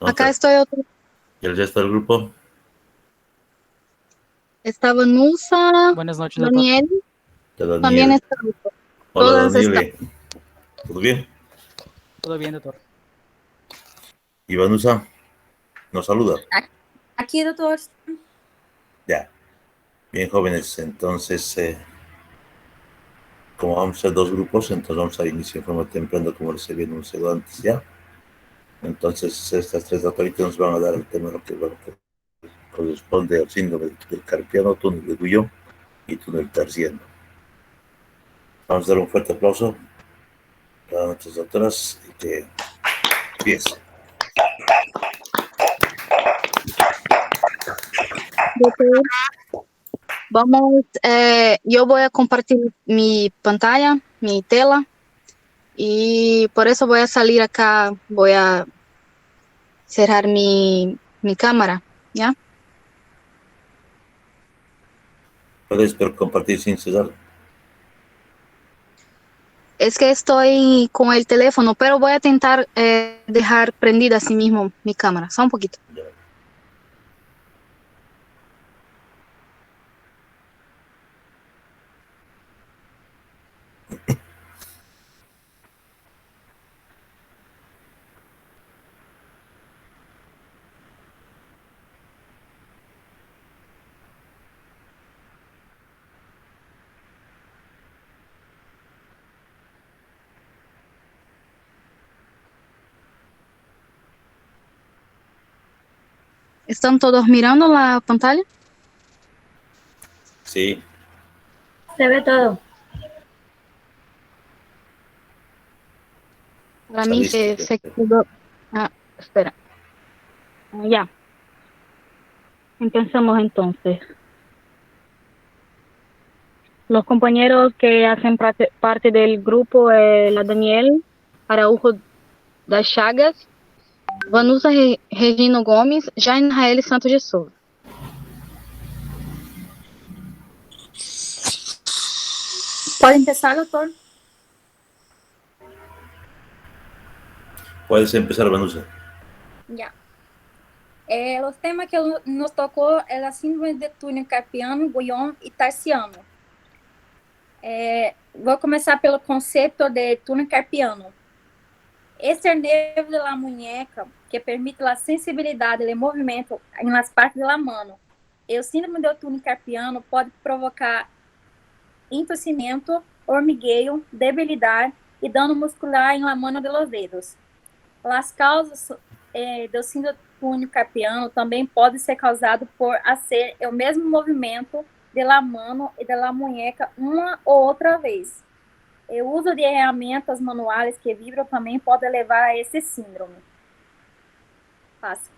Acá estoy otro. ¿Y el resto del grupo? Estaba Nusa, Buenas noches, doctor. Daniel, Hola, también Daniel. está. Hola, Todas están. Daniel. ¿Todo bien? Todo bien, doctor. Ivanusa, nos saluda. Aquí, doctor. Ya. Bien, jóvenes. Entonces, como vamos a ser dos grupos, entonces vamos a iniciar en forma temprana, como les había anunciado antes, ¿ya? Entonces, estas tres doctoritas nos van a dar el tema lo que corresponde al síndrome del carpiano, túnel de Guillain y túnel terciano. Vamos a dar un fuerte aplauso para nuestras doctoras y que empiece. Doctor, vamos, yo voy a compartir mi pantalla, mi tela, y por eso voy a salir acá, voy a cerrar mi cámara, ¿ya? Puedes compartir sin cesar. Es que estoy con el teléfono, pero voy a intentar dejar prendida así mismo mi cámara, solo un poquito. Ya. ¿Están todos mirando la pantalla? Sí. Se ve todo. Para mí se quedó. Ah, espera. Ya. Empezamos entonces. Los compañeros que hacen parte del grupo, la Daniel Araújo das Chagas, Vanusa Regino Gomes, Jaine Raeli Santos de Souza. ¿Puede empezar, doctor? Puedes empezar, Vanusa. Ya. Los temas que nos tocó é a síndrome de túnel carpiano, Guillain e Tarsiano. Vou começar pelo conceito de túnel carpiano. Este é o nervo da muñeca que permite a sensibilidade de movimento nas partes da mão. E o síndrome do túnel carpiano pode provocar entorcimento, hormigueio, debilidade e dano muscular em la mano de los dedos. As causas do síndrome túnel carpiano também podem ser causadas por fazer o mesmo movimento de la mano e de la muñeca uma ou outra vez. O uso de ferramentas manuais que vibram também pode levar a esse síndrome. Fácil.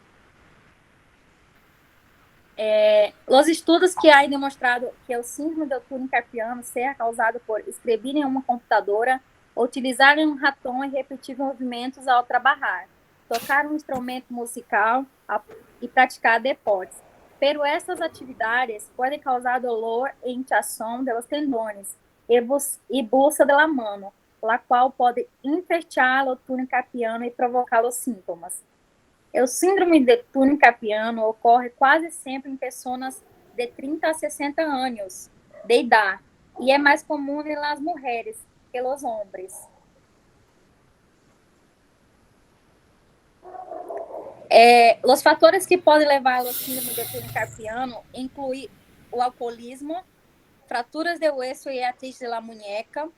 Os estudos que há demonstrado que o síndrome do túnel carpiano seja causado por escrever em uma computadora, utilizar um ratão e repetir movimentos ao trabalhar, tocar um instrumento musical e praticar deportes. Pero essas atividades podem causar dolor e hinchazón de los tendões e bolsa de la mano, la qual pode infectar o túnel carpiano e provocar os sintomas. O síndrome de túnel carpiano ocorre quase sempre em pessoas de 30 a 60 anos de idade e é mais comum nas mulheres que nos homens. Os fatores que podem levar ao síndrome de túnel carpiano incluem o alcoolismo, fraturas de hueso e artrite de la muñeca,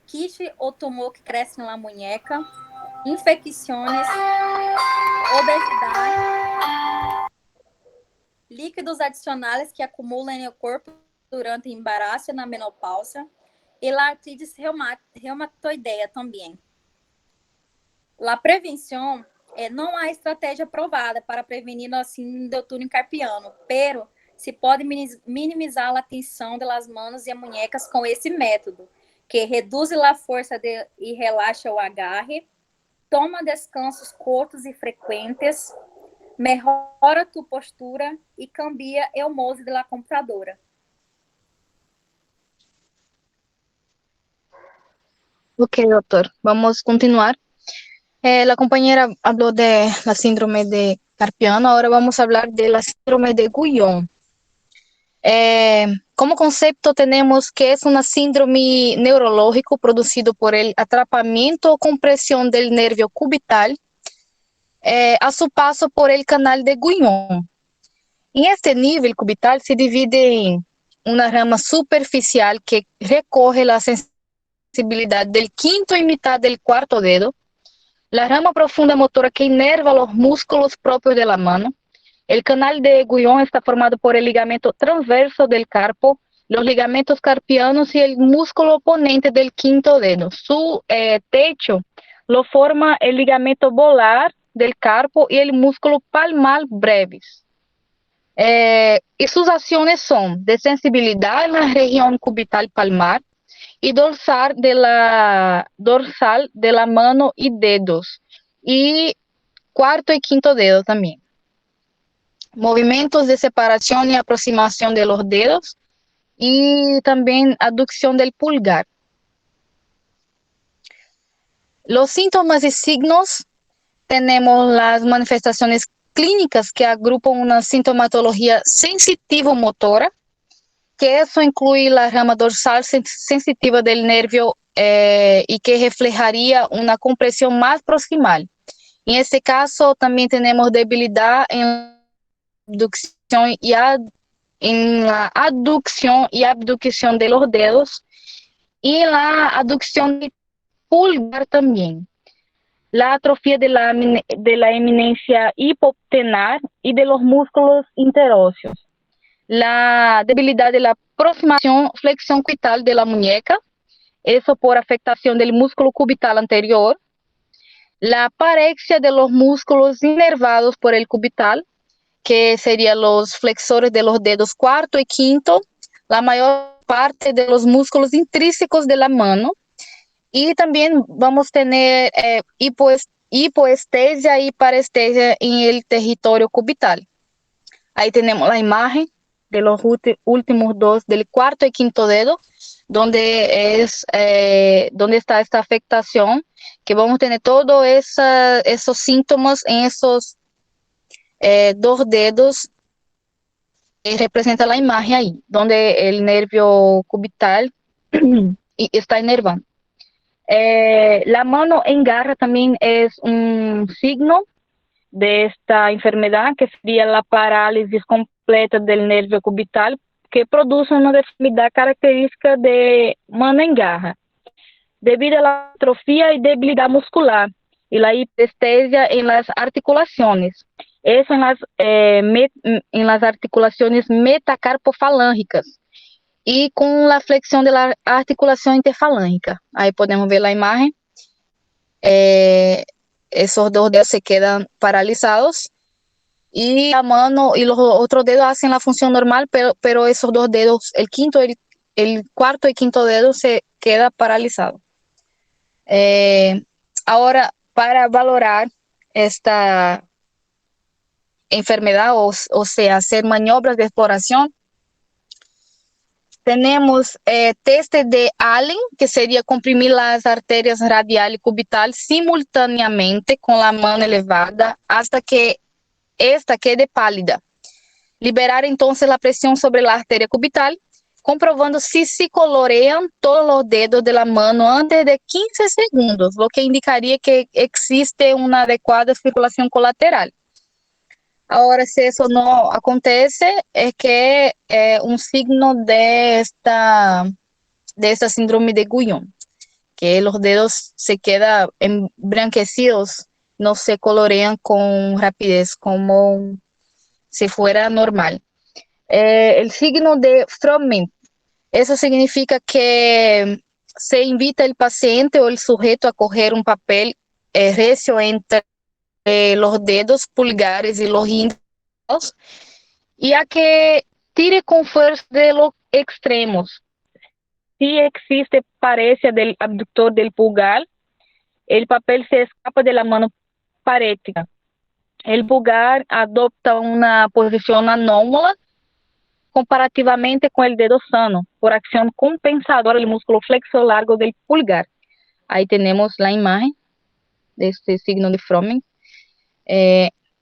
quiste ou tumor que cresce na muñeca, infecções, obesidade, líquidos adicionais que acumulam no corpo durante o embaraço e na menopausa, e a artrite reumatoideia também. A prevenção não há estratégia provada para prevenir o síndrome do túnel carpiano, pero se pode minimizar a tensão das mãos e muñecas com esse método, que reduz a força e relaxa o agarre, toma descansos curtos e frequentes, melhora tu postura e cambia o mouse da computadora. Ok, doctor, vamos continuar. La compañera habló de la síndrome de Carpiano, ahora vamos a hablar de la síndrome de Guillain. Como concepto tenemos que es una síndrome neurológico producido por el atrapamiento o compresión del nervio cubital a su paso por el canal de Guillain. En este nivel cubital se divide en una rama superficial que recoge la sensibilidad del quinto y mitad del cuarto dedo, la rama profunda motora que inerva los músculos propios de la mano. El canal de Guillain está formado por el ligamento transverso del carpo, los ligamentos carpianos y el músculo oponente del quinto dedo. Su techo lo forma el ligamento volar del carpo y el músculo palmar brevis. Y sus acciones son de sensibilidad en la región cubital palmar y dorsal de la mano y dedos, y cuarto y quinto dedo también. Movimientos de separación y aproximación de los dedos y también aducción del pulgar. Los síntomas y signos, tenemos las manifestaciones clínicas que agrupan una sintomatología sensitivo-motora, que eso incluye la rama dorsal sensitiva del nervio y que reflejaría una compresión más proximal. En este caso también tenemos debilidad en la aducción y abducción de los dedos y en la aducción del pulgar también. La atrofia de la eminencia hipoptenar y de los músculos interóseos. La debilidad de la aproximación flexión cubital de la muñeca, eso por afectación del músculo cubital anterior. La parexia de los músculos inervados por el cubital, que serían los flexores de los dedos cuarto y quinto, la mayor parte de los músculos intrínsecos de la mano, y también vamos a tener hipoestesia y parestesia en el territorio cubital. Ahí tenemos la imagen de los últimos dos, del cuarto y quinto dedo, donde está esta afectación, que vamos a tener todos esos síntomas en esos dos dedos, que representa la imagen ahí, donde el nervio cubital está inervando. La mano en garra también es un signo de esta enfermedad, que sería la parálisis completa del nervio cubital, que produce una deformidad característica de mano en garra, debido a la atrofia y debilidad muscular y la hiperestesia en las articulaciones. Eso en las articulaciones metacarpofalángicas y con la flexión de la articulación interfalángica. Ahí podemos ver la imagen. Esos dos dedos se quedan paralizados y la mano y los otros dedos hacen la función normal, pero esos dos dedos, el cuarto y quinto dedo, se queda paralizado. Ahora, para valorar esta enfermedad, o sea, hacer maniobras de exploración, tenemos test de Allen, que sería comprimir las arterias radial y cubital simultáneamente con la mano elevada hasta que esta quede pálida. Liberar entonces la presión sobre la arteria cubital, comprobando si se colorean todos los dedos de la mano antes de 15 segundos, lo que indicaría que existe una adecuada circulación colateral. Ahora, si eso no acontece, es que es un signo de esta síndrome de Guillain, que los dedos se quedan emblanquecidos, no se colorean con rapidez como si fuera normal. El signo de Froment, eso significa que se invita al paciente o el sujeto a coger un papel recio entre los dedos pulgares y los índices y a que tire con fuerza de los extremos. Si existe parecia del abductor del pulgar, el papel se escapa de la mano parética. El pulgar adopta una posición anómala comparativamente con el dedo sano, por acción compensadora del músculo flexor largo del pulgar. Ahí tenemos la imagen este signo de Fromm.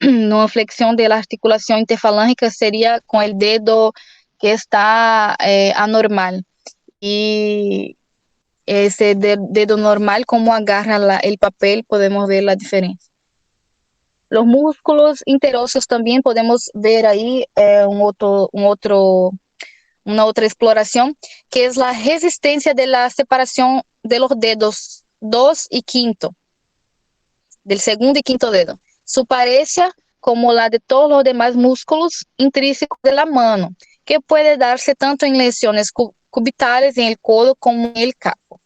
Una flexión de la articulación interfalángica sería con el dedo que está anormal. Y ese dedo normal, como agarra el papel, podemos ver la diferencia. Los músculos interóseos también podemos ver ahí una otra exploración, que es la resistencia de la separación de los dedos 2 y 5, del segundo y quinto dedo. Su pareja como la de todos los demás músculos intrínsecos de la mano, que puede darse tanto en lesiones cubitales en el codo como en el capo.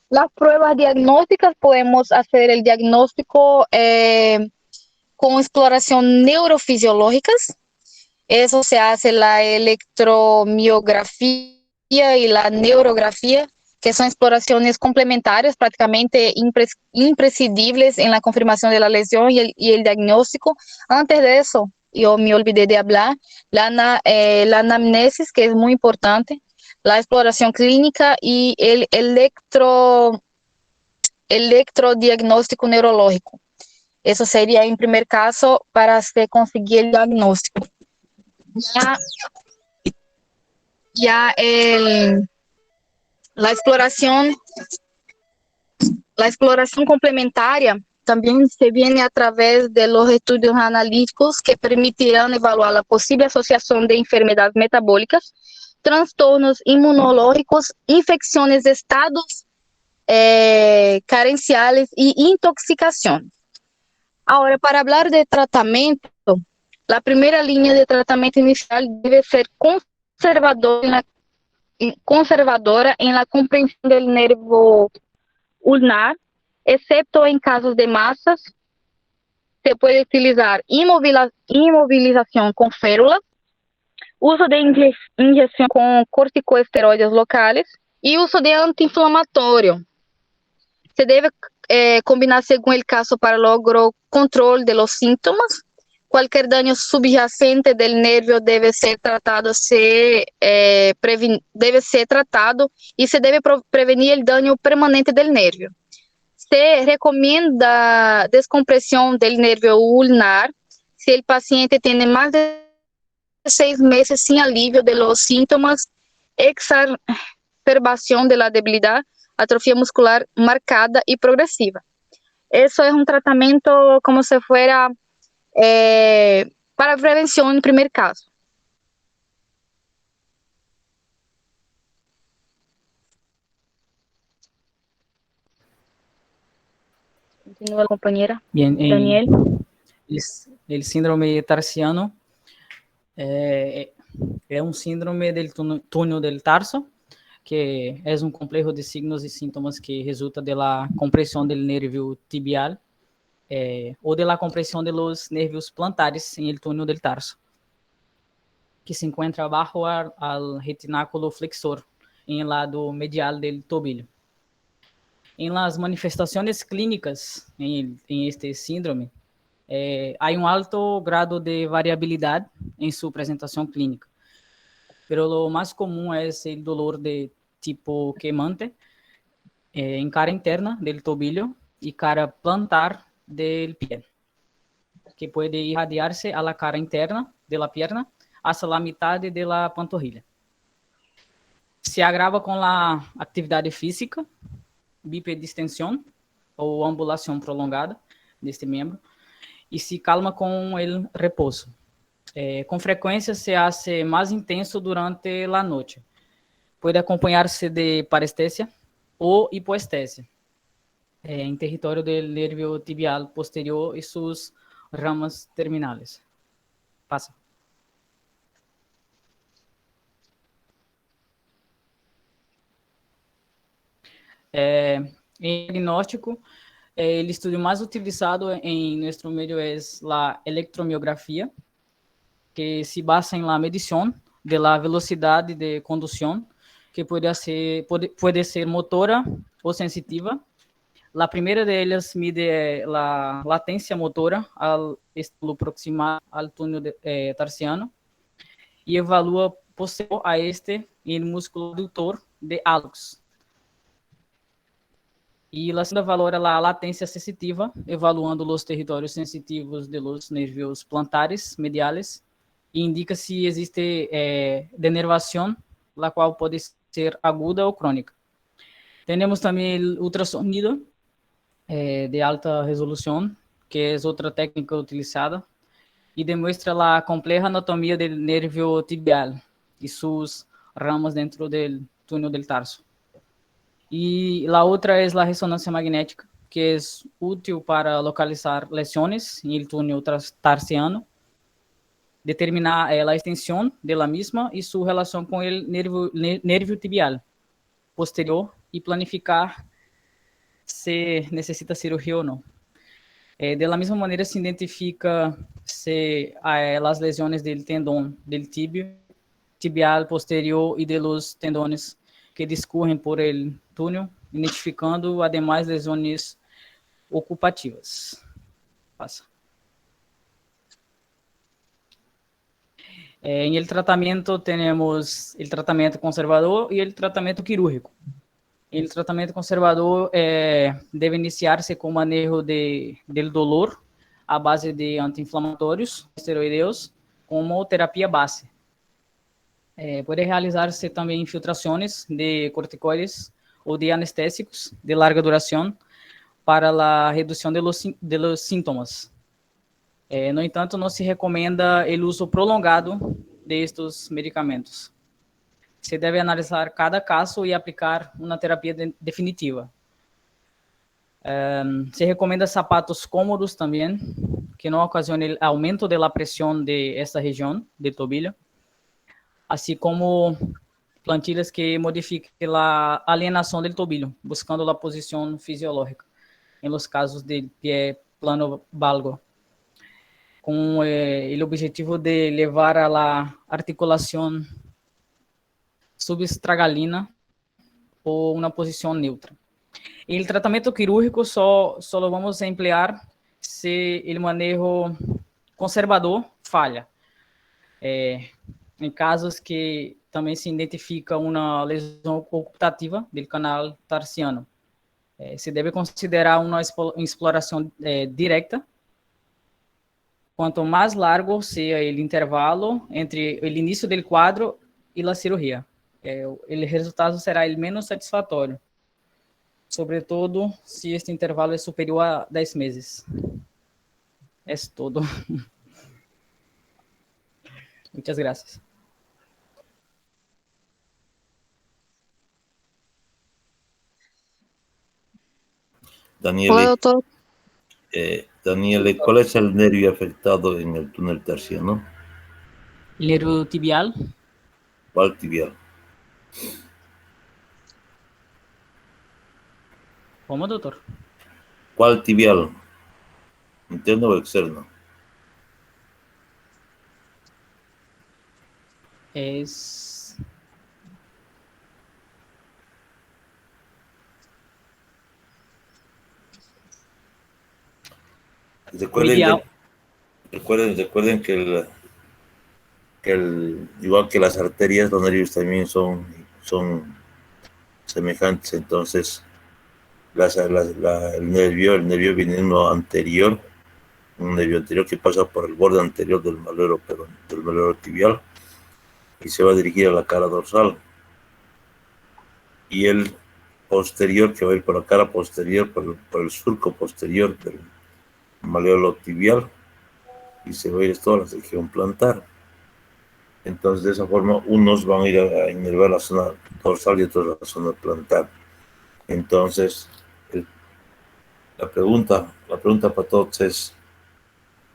Las pruebas diagnósticas, podemos hacer el diagnóstico con exploración neurofisiológicas. Eso se hace la electromiografía y la neurografía, que son exploraciones complementarias, prácticamente imprescindibles en la confirmación de la lesión y el diagnóstico. Antes de eso, yo me olvidé de hablar, la anamnesis, que es muy importante, la exploración clínica y el electrodiagnóstico neurológico. Eso sería, en primer caso, para se conseguir el diagnóstico. La exploración complementaria también se viene a través de los estudios analíticos que permitirán evaluar la posible asociación de enfermedades metabólicas, trastornos inmunológicos, infecciones de estados carenciales y intoxicación. Ahora, para hablar de tratamiento, la primera línea de tratamiento inicial debe ser conservadora en la comprensión del nervio ulnar, excepto en casos de masas. Se puede utilizar inmovilización con férulas, uso de inyección con corticosteroides locales y uso de antiinflamatorio. Se debe combinar según el caso para lograr control de los síntomas. Cualquier daño subyacente del nervio debe ser tratado y se debe prevenir el daño permanente del nervio. Se recomienda descompresión del nervio ulnar si el paciente tiene más de 6 meses sin alivio de los síntomas, exacerbación de la debilidad, atrofia muscular marcada y progresiva. Eso es un tratamiento como si fuera para prevención en primer caso. Continúa la compañera. Bien, Daniel. El síndrome tarsiano es un síndrome del túnel del tarso, que es un complejo de signos y síntomas que resulta de la compresión del nervio tibial o de la compresión de los nervios plantares en el túnel del tarso, que se encuentra bajo al retináculo flexor, en el lado medial del tobillo. En las manifestaciones clínicas en este síndrome, hay un alto grado de variabilidad en su presentación clínica, pero lo más común es el dolor de tipo quemante en cara interna del tobillo y cara plantar del pie, que puede irradiarse a la cara interna de la pierna hasta la mitad de la pantorrilla. Se agrava con la actividad física, bipedistensión o ambulación prolongada de este miembro, y se calma con el reposo. Con frecuencia se hace más intenso durante la noche. Puede acompañarse de parestesia o hipoestesia en territorio del nervio tibial posterior y sus ramas terminales. Pasa. En diagnóstico, el estudio más utilizado en nuestro medio es la electromiografía, que se basa en la medición de la velocidad de conducción, que puede ser motora o sensitiva. La primera de ellas mide la latencia motora al estímulo proximal al túnel tarsiano y evalúa posterior a este el músculo aductor de hallux. E a segunda valora a latência sensitiva, evaluando os territórios sensitivos de los nervios plantares mediales, e indica se existe denervação, la qual pode ser aguda ou crônica. Temos também o ultrassonido de alta resolução, que é outra técnica utilizada, e demonstra a complexa anatomia do nervio tibial e suas ramas dentro do túnel del tarso. E a outra é a ressonância magnética, que é útil para localizar lesões no túnel tarsiano, determinar a extensão da mesma e sua relação com o nervio tibial posterior e planificar se necessita cirurgia ou não. De la mesma maneira, se identifica se as lesões do tendão del tibio, tibial posterior e de los tendones que discorrem por el túnel, identificando ademais lesões ocupativas. Passa. Em el tratamento temos o tratamento conservador e o tratamento quirúrgico. O tratamento conservador deve iniciar-se com manejo do dolor à base de anti-inflamatórios esteroideus como terapia base. Pode realizar-se também infiltrações de corticoides ou de anestésicos de larga duração para a redução de los sintomas. No entanto, não se recomenda o uso prolongado destes medicamentos. Se deve analisar cada caso e aplicar uma terapia definitiva. Se recomenda sapatos cômodos também, que não ocasionem aumento da pressão de esta região de tobilho, assim como plantilhas que modifiquem a alienação do tobilho, buscando a posição fisiológica, em los casos de pé plano valgo, com o objetivo de levar a la articulação substragalina ou uma posição neutra. E o tratamento quirúrgico só vamos emplear se o manejo conservador falha. Em casos que também se identifica uma lesão ocultativa do canal tarsiano, se deve considerar uma exploração direta. Quanto mais largo seja o intervalo entre o início do quadro e a cirurgia, o resultado será o menos satisfatório, sobretudo se este intervalo é superior a 10 meses. É todo. Muchas gracias. Daniele, Hola, doctor. Daniele, ¿cuál es el nervio afectado en el túnel tarsiano? El nervio tibial. ¿Cuál tibial? ¿Cómo, doctor? ¿Cuál tibial? ¿Interno o externo? Es... Recuerden que igual que las arterias, los nervios también son semejantes. Entonces, el nervio viene uno anterior, un nervio anterior que pasa por el borde anterior del malleolo tibial y se va a dirigir a la cara dorsal. Y el posterior, que va a ir por la cara posterior, por el surco posterior del malleolo tibial, y se va a ir toda la región plantar. Entonces, de esa forma, unos van a ir a inervar la zona dorsal y otros la zona plantar. Entonces, la pregunta para todos es: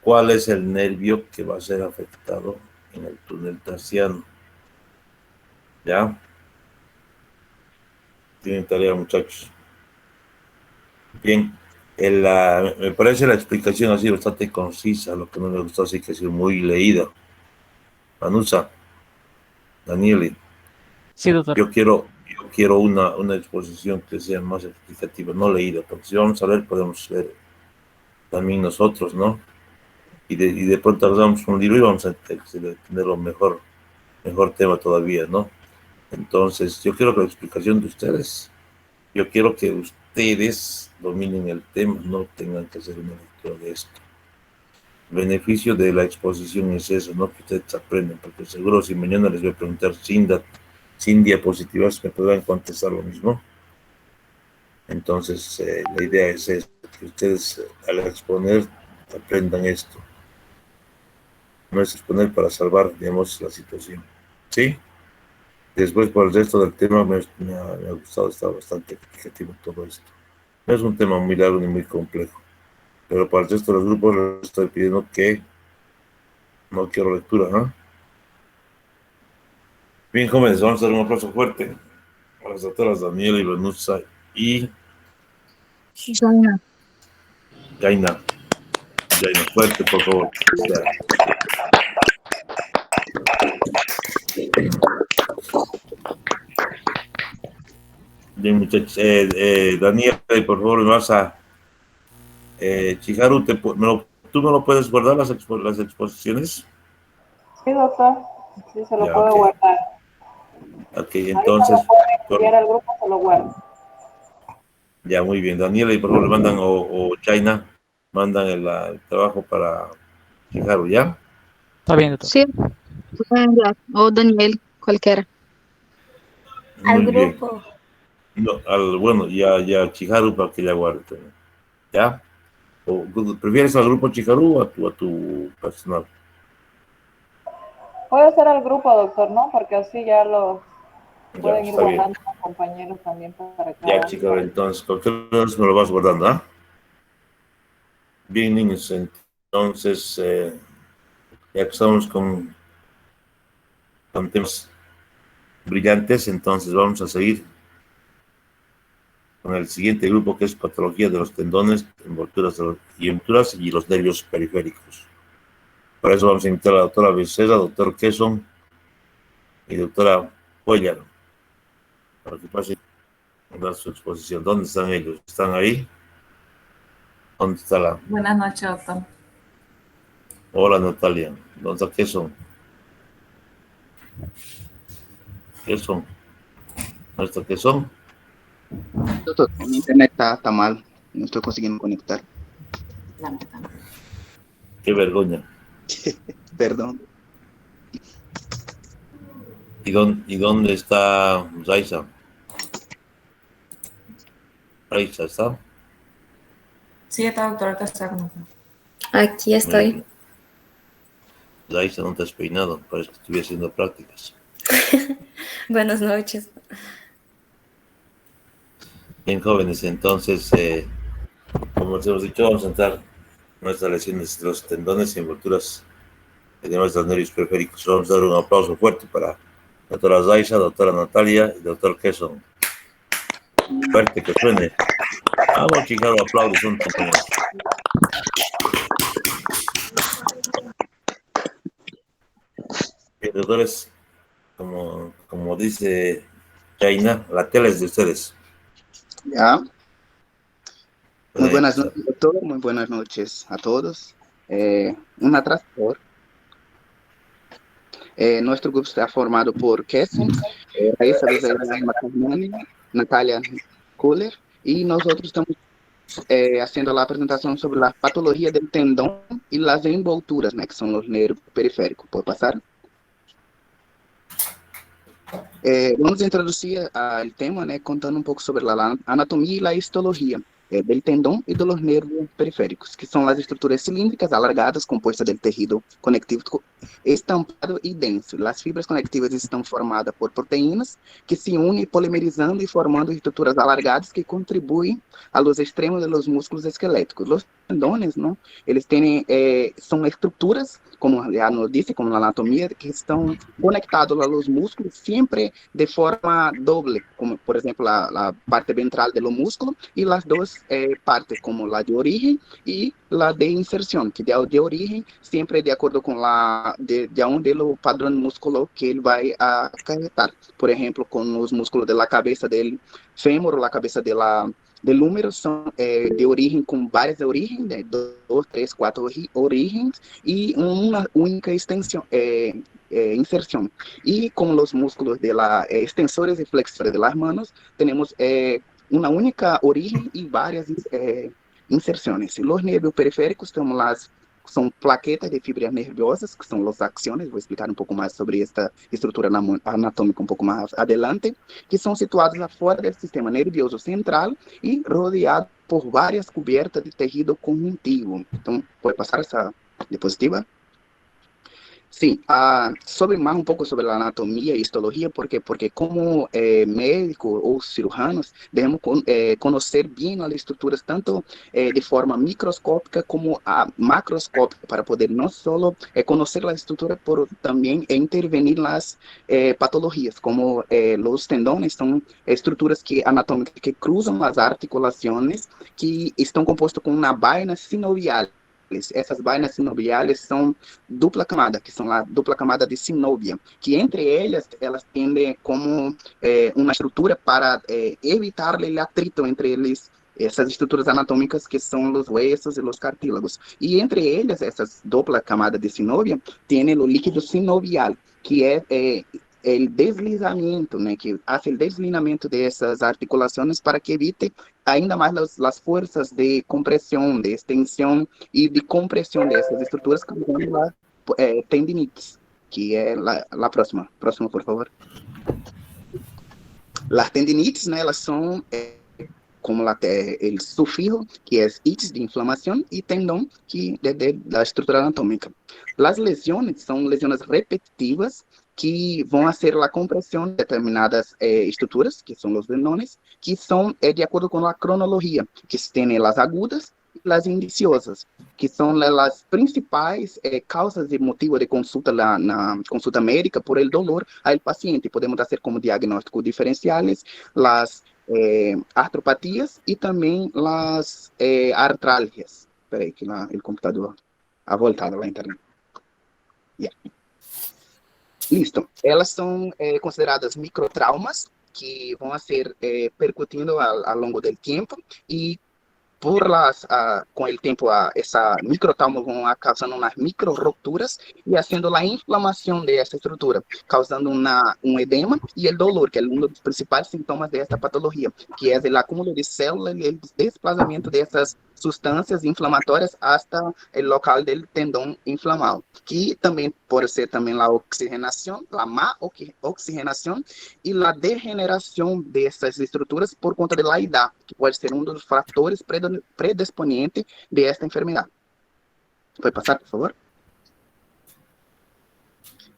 ¿cuál es el nervio que va a ser afectado en el túnel tarsiano? ¿Ya? Tienen tarea, muchachos. Bien. Me parece la explicación así bastante concisa. Lo que no me gustó así que ha sido muy leída. Manusa, Daniele. Sí, doctor. Yo quiero una exposición que sea más explicativa, no leída, porque si vamos a leer, podemos leer también nosotros, ¿no? Y de pronto damos un libro y vamos a tener lo mejor tema todavía, ¿no? Entonces, yo quiero que la explicación de ustedes, yo quiero que ustedes dominen el tema, no tengan que hacer una lectura de esto. El beneficio de la exposición es eso, no que ustedes aprendan, porque seguro si mañana les voy a preguntar sin diapositivas, me podrán contestar lo mismo. Entonces, la idea es eso, que ustedes al exponer aprendan esto. No es exponer para salvar, digamos, la situación. ¿Sí? Después, por el resto del tema, me ha gustado, está bastante explicativo todo esto. No es un tema muy largo ni muy complejo, pero para el resto de los grupos les estoy pidiendo que no quiero lectura, ¿no? Bien, jóvenes, vamos a dar un aplauso fuerte a las doctoras Daniela Ibanuza y Jaina. Jaina. Jaina, fuerte, por favor. Bien, muchachos. Daniela, por favor, me vas a... Chiharu, ¿tú no lo puedes guardar las exposiciones? Sí, doctor. Sí, se lo Ya, puedo ok. guardar. Ok, entonces... Enviar al grupo, se lo guardo. Ya, muy bien. Daniela, y por favor, le mandan, o Jaina, mandan el trabajo para Chiharu, ¿ya? Está bien, doctor. Sí, voy a enviar. O Daniel, cualquiera. Muy Al bien. grupo. No, bueno, ya Chiharu para que ella guarde también. ¿Ya? ¿O prefieres al grupo Chiharu o a tu personal? Puede ser al grupo, doctor, ¿no? Porque así ya lo Ya, pueden ir está bien. guardando los compañeros también para Ya, cada... Chiharu, entonces, cualquier vez me lo vas guardando, ¿ah? Bien, niños, entonces, ya que estamos con temas brillantes, entonces vamos a seguir con el siguiente grupo, que es patología de los tendones, envolturas y los nervios periféricos. Para eso vamos a invitar a la doctora Becerra, doctor Kesson y doctora Cuellar, para que pasen a dar su exposición. ¿Dónde están ellos? ¿Están ahí? ¿Dónde está la...? Buenas noches, doctor. Hola, Natalia. ¿Dónde está Kesson? Kesson. ¿Dónde está Kesson? Doctor, mi internet está mal, no estoy consiguiendo conectar. Qué vergüenza. Perdón. ¿Y dónde está Raiza? Raiza, ¿está? Sí, está, doctor, acá está con nosotros. Aquí estoy. Raiza, no te has peinado, parece que estuviera haciendo prácticas. Buenas noches. Bien, jóvenes, entonces, como les hemos dicho, vamos a entrar nuestras lesiones de los tendones y envolturas de nuestros nervios periféricos. Vamos a dar un aplauso fuerte para la doctora Raiza, doctora Natalia y doctor Kesson. Fuerte que suene. Vamos, chicos, aplausos, son compañeros. Bien, doctores, como dice Jaina, la tela es de ustedes. Ya. Muy buenas Empezar. noches, doctor. Muy buenas noches a todos. Un atrasador. Nuestro grupo está formado por Kesson, Raíssa Macarnani, Natalia Kuller, y nosotros estamos haciendo la presentación sobre la patología del tendón y las envolturas, ¿no? Que son los nervios periféricos. ¿Puedo pasar? Vamos a introducir el tema, ¿no? Contando un poco sobre la anatomía y la histología del tendón y de los nervios periféricos, que son las estructuras cilíndricas alargadas compuestas del tejido conectivo estampado y denso. Las fibras conectivas estão formadas por proteínas que se unem polimerizando e formando estruturas alargadas que contribuem a los extremos de los músculos esqueléticos. Los tendones, ¿no? Eles têm, são estruturas, como já nos disse, como na anatomia, que estão conectados a los músculos sempre de forma doble, como por exemplo la parte ventral do músculo e las duas partes, como la de origem e la de inserção, que de origem sempre de acordo com de onde o padrão músculo que ele vai acarretar. Por exemplo, com os músculos da cabeça del fêmur, ou a cabeça del húmero, são de origem com várias origens, né? 2, 3, 4 origens e uma única extensão, inserção. E com os músculos de extensores e flexores de las manos, temos una única origen y varias inserciones. Los nervios periféricos son plaquetas de fibras nerviosas, que son las acciones. Voy a explicar un poco más sobre esta estructura anatómica un poco más adelante, que son situados afuera del sistema nervioso central y rodeados por varias cubiertas de tejido conjuntivo. Entonces, ¿puede pasar esa diapositiva? Sí, sobre más un poco sobre la anatomía y histología, porque como médicos o cirujanos debemos conocer bien las estructuras tanto de forma microscópica como macroscópica, para poder no solo conocer la estructura, pero también intervenir las patologías, como los tendones son estructuras anatómicas que cruzan las articulaciones, que están compuestas con una vaina sinovial. Essas vainas sinoviales são dupla camada, que são a dupla camada de sinovia, que entre elas tendem como uma estrutura para evitar o atrito entre eles, essas estruturas anatômicas que são os huesos e os cartílagos. E entre eles, essas dupla camada de sinovia, tem o líquido sinovial, que é el deslizamiento, né, que hace el deslizamiento de esas articulaciones para que evite ainda más las fuerzas de compresión, de extensión y de compresión de esas estructuras, como la tendinitis, que es la próxima, por favor. Las tendinitis, né, elas son como el sufijo, que es itis de inflamación, y tendón, que de la estructura anatómica. Las lesiones son lesiones repetitivas, que vão fazer a compressão de determinadas estruturas, que são os tendões, que são de acordo com a cronologia, que tem as agudas e as indiciosas, que são as principais causas de motivo de consulta na consulta médica por el dolor ao paciente. Podemos fazer como diagnóstico diferenciais as artropatias e também as artralgias. Espera aí, que o computador ha voltado à internet. Yeah. Listo. Elas são consideradas microtraumas, que vão ser percutindo ao longo do tempo, e com o tempo essa microtrauma vão causando umas micro rupturas e fazendo a inflamação dessa estrutura, causando um edema e o dolor, que é um dos principais sintomas desta patologia, que é o acúmulo de células e o desplazamento dessas substâncias inflamatórias hasta o local do tendão inflamado, que também pode ser também a oxigenação, a má oxigenação e a degeneração dessas estruturas por conta da idade, que pode ser um dos fatores predisponentes de esta enfermidade. Pode passar, por favor?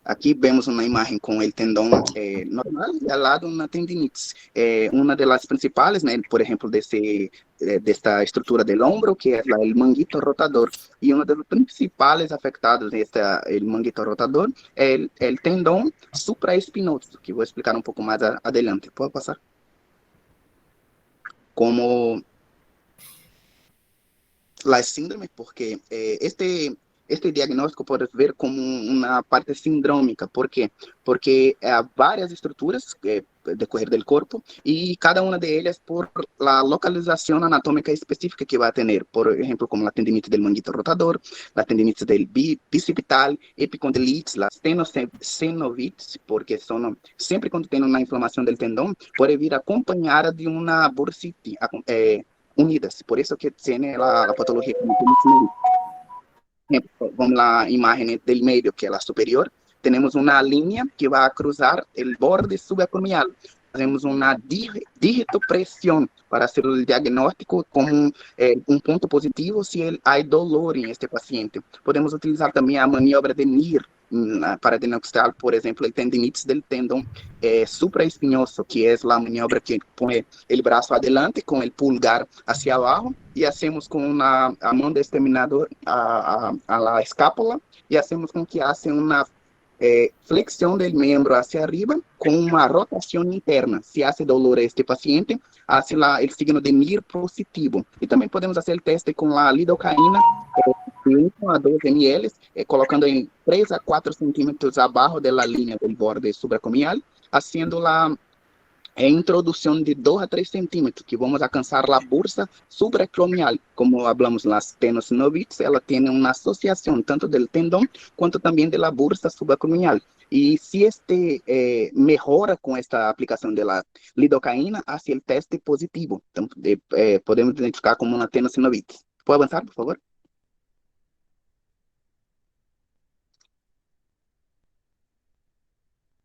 Aqui vemos uma imagem com o tendão normal e ao lado uma tendinite. Uma das principais, né, por exemplo, desta estrutura do ombro, que é o manguito rotador. E um dos principais afetados deste manguito rotador é o tendão supraespinoso, que vou explicar um pouco mais adelante. Pode passar? Como las síndromes, porque este diagnóstico pode ver como uma parte sindrômica. Por quê? Porque há várias estruturas decorrer do corpo e cada uma delas por a localização anatômica específica que vai ter. Por exemplo, como a tendinite do manguito rotador, a tendinite do bicipital, epicondilites, as tenosinovites, porque são sempre quando tem uma inflamação do tendão, pode vir acompanhada de uma bursite unidas. Por isso que tem a patologia como vamos lá, imagem do meio, que é a superior, temos uma linha que vai cruzar o borde subacromial. Fazemos uma digitopressão para fazer o diagnóstico como um ponto positivo se há dolor em este paciente. Podemos utilizar também a maniobra de NIR para diagnosticar, por exemplo, a tendinites do tendão supraespinhoso, que é a maniobra que põe o braço adelante com o pulgar hacia abaixo e hacemos com a mão do exterminador a escápula e hacemos com que haja uma flexión del miembro hacia arriba con una rotación interna. Si hace dolor a este paciente, hace el signo de NIR positivo. Y también podemos hacer el teste con la lidocaína de 1 a 2 ml, colocando en 3 a 4 centímetros abajo de la línea del borde supracomial, haciendo la introducción de 2 a 3 centímetros, que vamos a alcanzar la bursa supracromial. Como hablamos, las tenosinovites, ela tiene una asociación tanto del tendón, cuanto también de la bursa supracromial. Y si mejora con esta aplicación de la lidocaína hacia el teste positivo, podemos identificar como una tenosinovitis. ¿Puedo avanzar, por favor?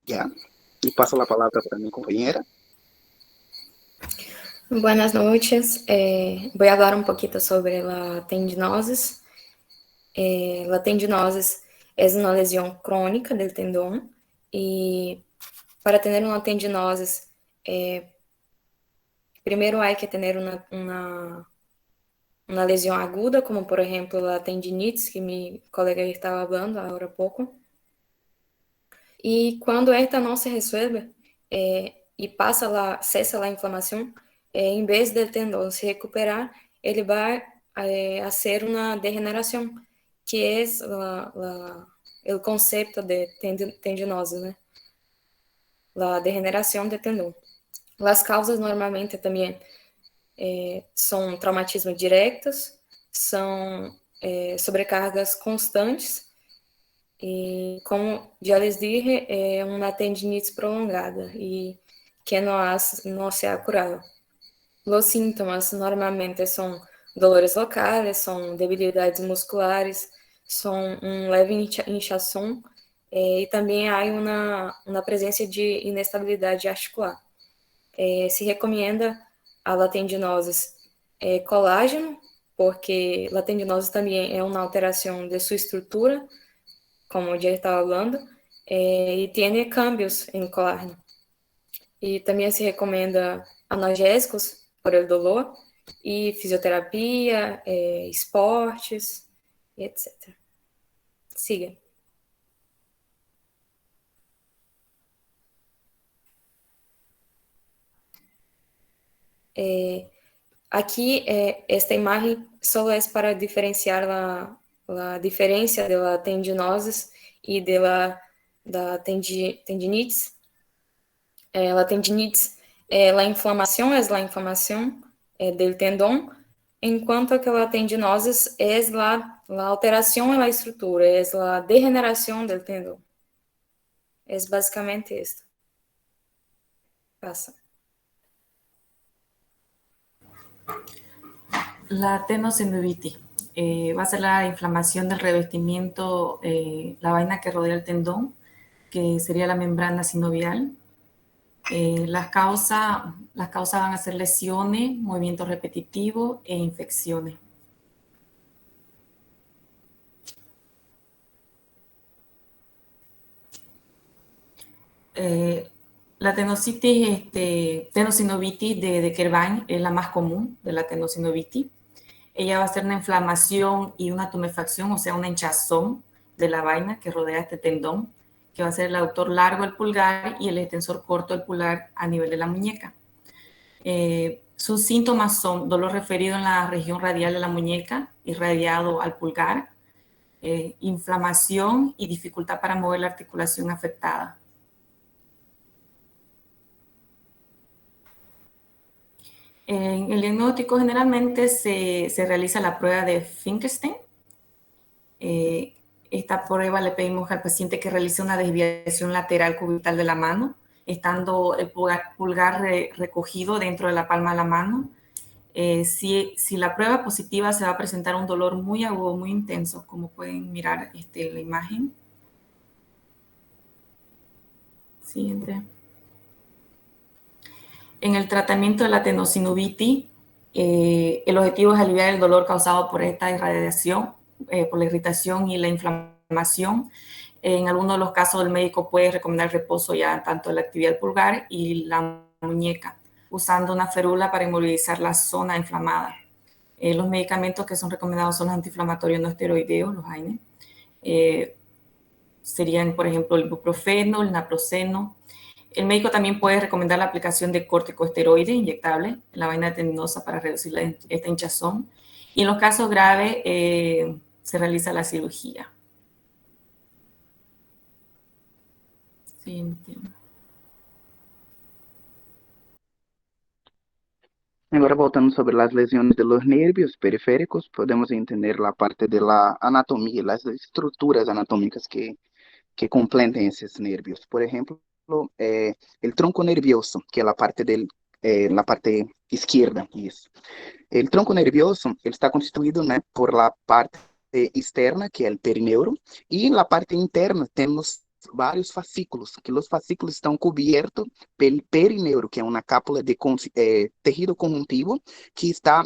Ya. Y paso la palabra para mi compañera. Buenas noches. Voy a hablar un poquito sobre la tendinosis. La tendinosis es una lesión crónica del tendón y para tener una tendinosis, primero hay que tener una lesión aguda, como por ejemplo la tendinitis, que mi colega estaba hablando ahora poco. Y cuando esta no se resuelve y cesa la inflamación, en vez del tendón se recuperar, ele va a hacer una degeneración, que es el concepto de tendinosis, ¿no? La degeneración del tendón. Las causas normalmente también son traumatismos directos, são sobrecargas constantes, e como já les dije, é uma tendinite prolongada e que não se ha curado. Los síntomas normalmente são dolores locales, são debilidades musculares, são leve inchaçón e também há uma presença de inestabilidade articular. Se recomenda a la tendinosis colágeno, porque la tendinosis também é uma alteração de sua estrutura, como ya estaba hablando, y tiene cambios en colágeno. Y también se recomienda analgésicos por el dolor, y fisioterapia, esportes, etc. Siga. Aquí, esta imagen solo es para diferenciar la diferencia de la tendinosis y de la tendinitis. La tendinitis, la inflamación es la inflamación del tendón, en cuanto que la tendinosis es la alteración en la estructura, es la degeneración del tendón. Es básicamente esto. Pasa. La tenosinovitis va a ser la inflamación del revestimiento, la vaina que rodea el tendón, que sería la membrana sinovial. Las causas van a ser lesiones, movimientos repetitivos e infecciones. La tenosinovitis de Kerván es la más común de la tenosinovitis. Ella va a ser una inflamación y una tumefacción, o sea, una hinchazón de la vaina que rodea este tendón, que va a ser el aductor largo del pulgar y el extensor corto del pulgar a nivel de la muñeca. Sus síntomas son dolor referido en la región radial de la muñeca, irradiado al pulgar, inflamación y dificultad para mover la articulación afectada. En el diagnóstico generalmente se realiza la prueba de Finkelstein. Esta prueba le pedimos al paciente que realice una desviación lateral cubital de la mano, estando el pulgar recogido dentro de la palma de la mano. Si la prueba es positiva, se va a presentar un dolor muy agudo, muy intenso, como pueden mirar la imagen. Siguiente. En el tratamiento de la tenosinovitis, el objetivo es aliviar el dolor causado por esta irradiación, por la irritación y la inflamación. En algunos de los casos, el médico puede recomendar reposo ya tanto de la actividad pulgar y la muñeca, usando una férula para inmovilizar la zona inflamada. Los medicamentos que son recomendados son los antiinflamatorios no esteroideos, los AINE. Serían, por ejemplo, el ibuprofeno, el naproxeno. El médico también puede recomendar la aplicación de corticosteroides inyectables en la vaina tendinosa para reducir esta hinchazón. Y en los casos graves se realiza la cirugía. Siguiente. Agora, voltando sobre las lesiones de los nervios periféricos, podemos entender la parte de la anatomía, las estructuras anatómicas que que completam esses nervios. Por exemplo, el tronco nervioso, que é la parte izquierda. Isso. El tronco nervioso ele está constituído, né, por la parte externa, que é o perineuro, e na parte interna temos vários fascículos, que os fascículos estão cobertos pelo perineuro, que é uma cápsula de tecido conjuntivo, que está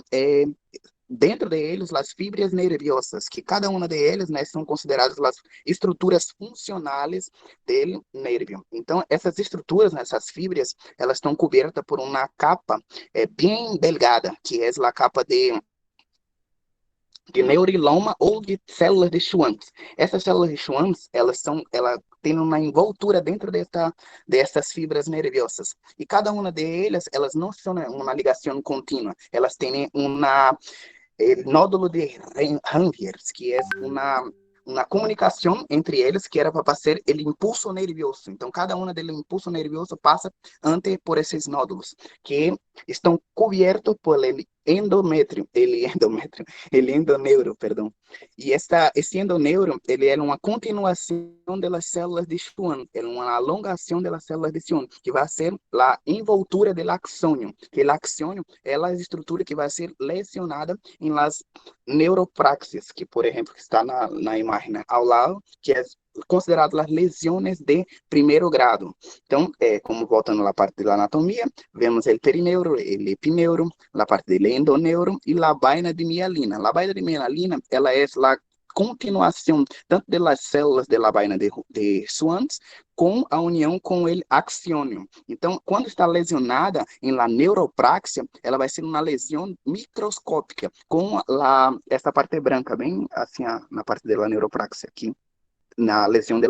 dentro de eles as fibras nerviosas, que cada uma delas, né, são consideradas as estruturas funcionais do nervio. Então, essas estruturas, essas fibras, elas estão cobertas por uma capa bem delgada, que é a capa de neuriloma ou de células de Schwann. Essas células de Schwann, ela tem uma envoltura dentro dessas fibras nerviosas. E cada uma delas, elas não são uma ligação contínua. Elas têm nódulo de Ranviers, que é uma comunicação entre eles que era para fazer o impulso nervioso. Então, cada uma do impulso nervioso passa por esses nódulos, que estão cobertos por el endoneuro, perdão. E esse endoneuro, ele é uma continuação das células de Schwann, é uma alongação das células de Schwann, que vai ser a envoltura do axônio, que o axônio é a estrutura que vai ser lesionada em las neuropraxias, que, por exemplo, está na imagem, né, ao lado, que é considerado as lesões de primeiro grado. Então, como voltando à parte da anatomia, vemos o perineuro, o epineuro, a parte do endoneuro e a vaina de mielina. A vaina de mielina, ela é a continuação tanto das células da vaina de Schwann com a união com o axônio. Então, quando está lesionada em la neuropraxia, ela vai ser uma lesão microscópica com essa parte branca, bem assim, na parte da neuropraxia aqui, na lesão do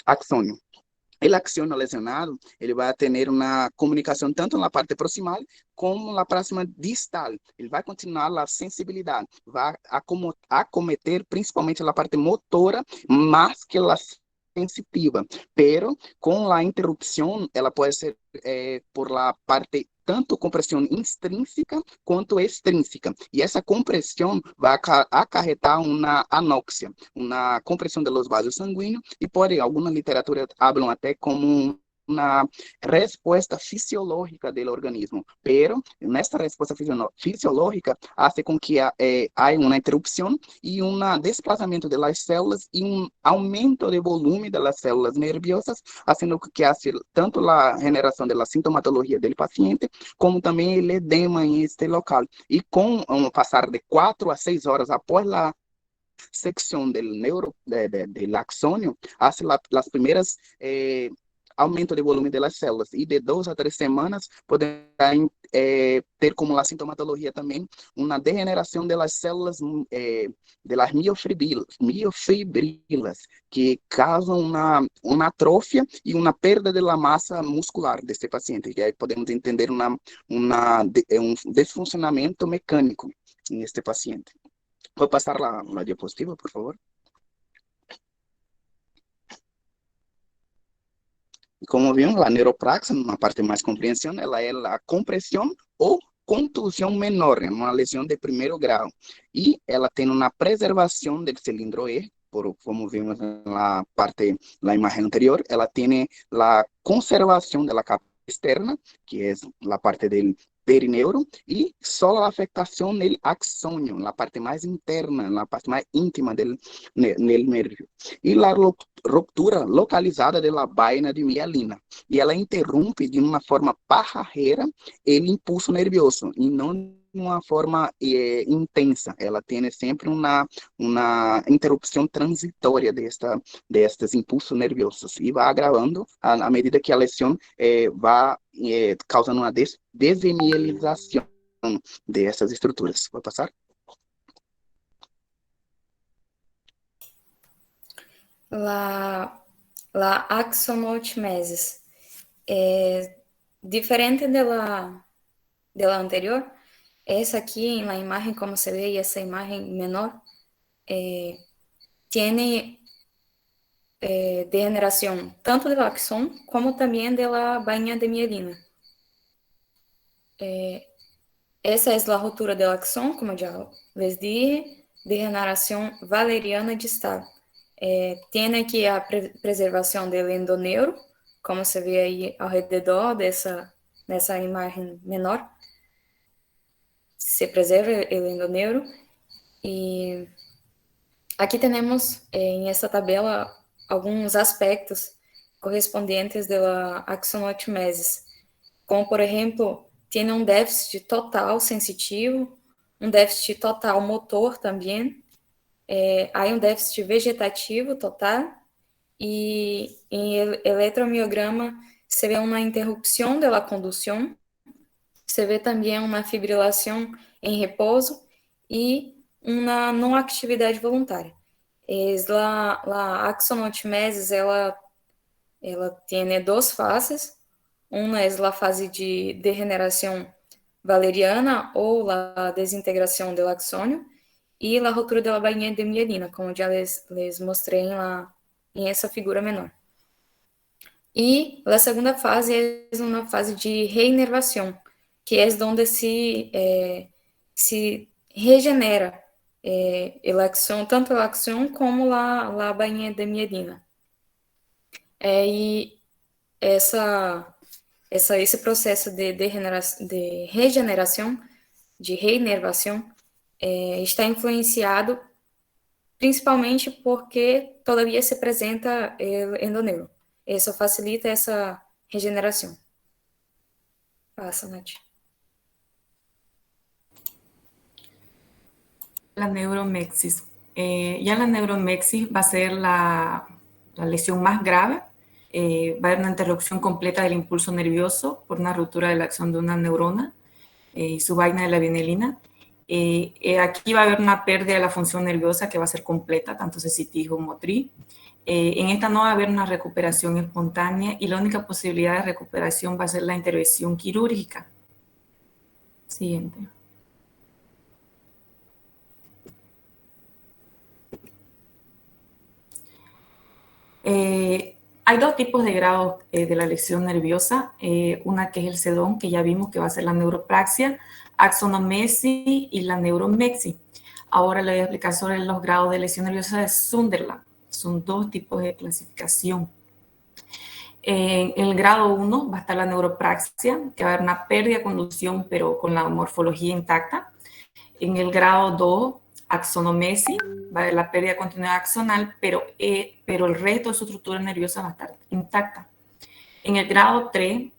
axônio. O axônio lesionado, ele vai ter uma comunicação tanto na parte proximal como na próxima distal. Ele vai continuar a sensibilidade, vai acometer principalmente a parte motora, mais que a sensitiva, pero com a interrupção, ela pode ser por la parte tanto compressão intrínseca quanto extrínseca. E essa compressão vai acarretar uma anóxia, uma compressão dos vasos sanguíneos, e pode, alguma literatura falam até como uma resposta fisiológica do organismo, pero nesta resposta fisiológica hace com que há uma interrupção e um desplazamento das células e um aumento de volume das células nerviosas, fazendo que hace tanto a generação da sintomatologia do paciente, como também o edema em este local. E com um passar de 4 a 6 horas após a secção do axônio, hace as primeiras aumento de volume das células, e de 2 a 3 semanas poderá ter como a sintomatologia também uma degeneração das células das miofibrilas, que causam uma atrofia e uma perda da massa muscular deste paciente. E aí podemos entender um desfuncionamento mecânico neste paciente. Vou passar a diapositiva, por favor. Como vimos, a neuropraxia, na parte mais compreensão, ela é a compressão ou contusão menor, uma lesão de primeiro grau. E ela tem uma preservação do cilindro E, como vimos na imagem anterior, ela tem a conservação da capa externa, que é a parte do perineuro, e só a afectação no axônio, na parte mais interna, na parte mais íntima do nervio. E a ruptura localizada da vaina de mielina. E ela interrompe de uma forma passageira o impulso nervioso, e não de uma forma intensa. Ela tem sempre uma interrupção transitória destes impulsos nerviosos, e vai agravando à medida que a lesão vai causando uma desmielinização dessas estruturas. Vou passar? La axonotmesis diferente de la anterior. Essa aqui, en la imagen como se ve, y esa imagen menor, tiene degeneración tanto del axón como también de la vaina de mielina. Esa es la rotura del axón, como ya les dije, degeneración valeriana distal. Tiene aqui a preservação do endoneuro, como se vê aí ao redor nessa imagem menor. Se preserva o endoneuro. E aqui temos em essa tabela alguns aspectos correspondentes da axonotimesis, como, por exemplo, tem um déficit total sensitivo, um déficit total motor também, há um déficit vegetativo total, e em eletromiograma se vê uma interrupção da condução, se vê também uma fibrilação em repouso e uma não atividade voluntária. A axonotimesis, ela tem duas fases. Uma é a fase de degeneração valeriana ou a desintegração do axônio e a ruptura da bainha de mielina, como já les mostrei em essa figura menor. E a segunda fase é uma fase de reinervação, que é onde se regenera tanto o axão como a bainha de mielina. E esse processo de regeneração, de reinervação, está influenciado principalmente porque todavia se apresenta o endoneuro. Isso facilita essa regeneração. Passa, Nath. La neuromexis. Ya la neuromexis va a ser la lesión más grave. Va a haber una interrupción completa del impulso nervioso por una ruptura de la acción de una neurona y su vaina de la vinelina. Aquí va a haber una pérdida de la función nerviosa que va a ser completa, tanto sensitiva como motriz. En esta no va a haber una recuperación espontánea y la única posibilidad de recuperación va a ser la intervención quirúrgica. Siguiente. Hay dos tipos de grados de la lesión nerviosa, una que es el sedón, que ya vimos que va a ser la neuropraxia, axonomesis y la neuromexis. Ahora le voy a explicar sobre los grados de lesión nerviosa de Sunderland. Son dos tipos de clasificación. En el grado 1 va a estar la neuropraxia, que va a haber una pérdida de conducción, pero con la morfología intacta. En el grado 2, axonomesis, va a haber la pérdida de continuidad axonal, pero el resto de su estructura nerviosa va a estar intacta. En el grado 3,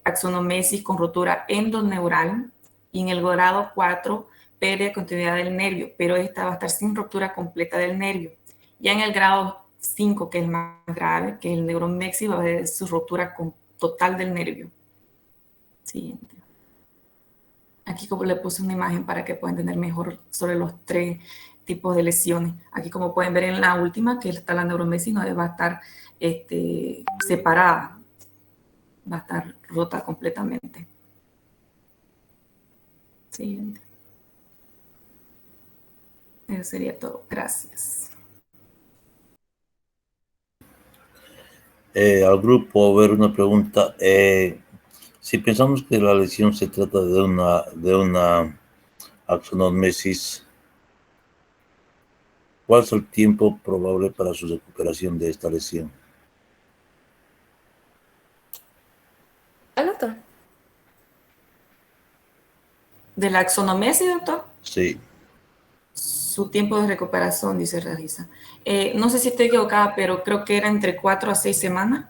axonomesis con rotura endoneural, y en el grado 4, pérdida de continuidad del nervio, pero esta va a estar sin ruptura completa del nervio. Ya en el grado 5, que es el más grave, que es el neuromexis, va a haber su ruptura total del nervio. Siguiente. Aquí como le puse una imagen para que puedan entender mejor sobre los tres tipos de lesiones. Aquí como pueden ver en la última, que está la neuromexis, no va a estar separada, va a estar rota completamente. Siguiente. Eso sería todo. Gracias. Al grupo, a ver, una pregunta. Si pensamos que la lesión se trata de una axonomesis, ¿cuál es el tiempo probable para su recuperación de esta lesión? Doctor. ¿De la axonomesis, doctor? Sí. Su tiempo de recuperación, dice Rarisa. No sé si estoy equivocada, pero creo que era entre 4 a 6 semanas.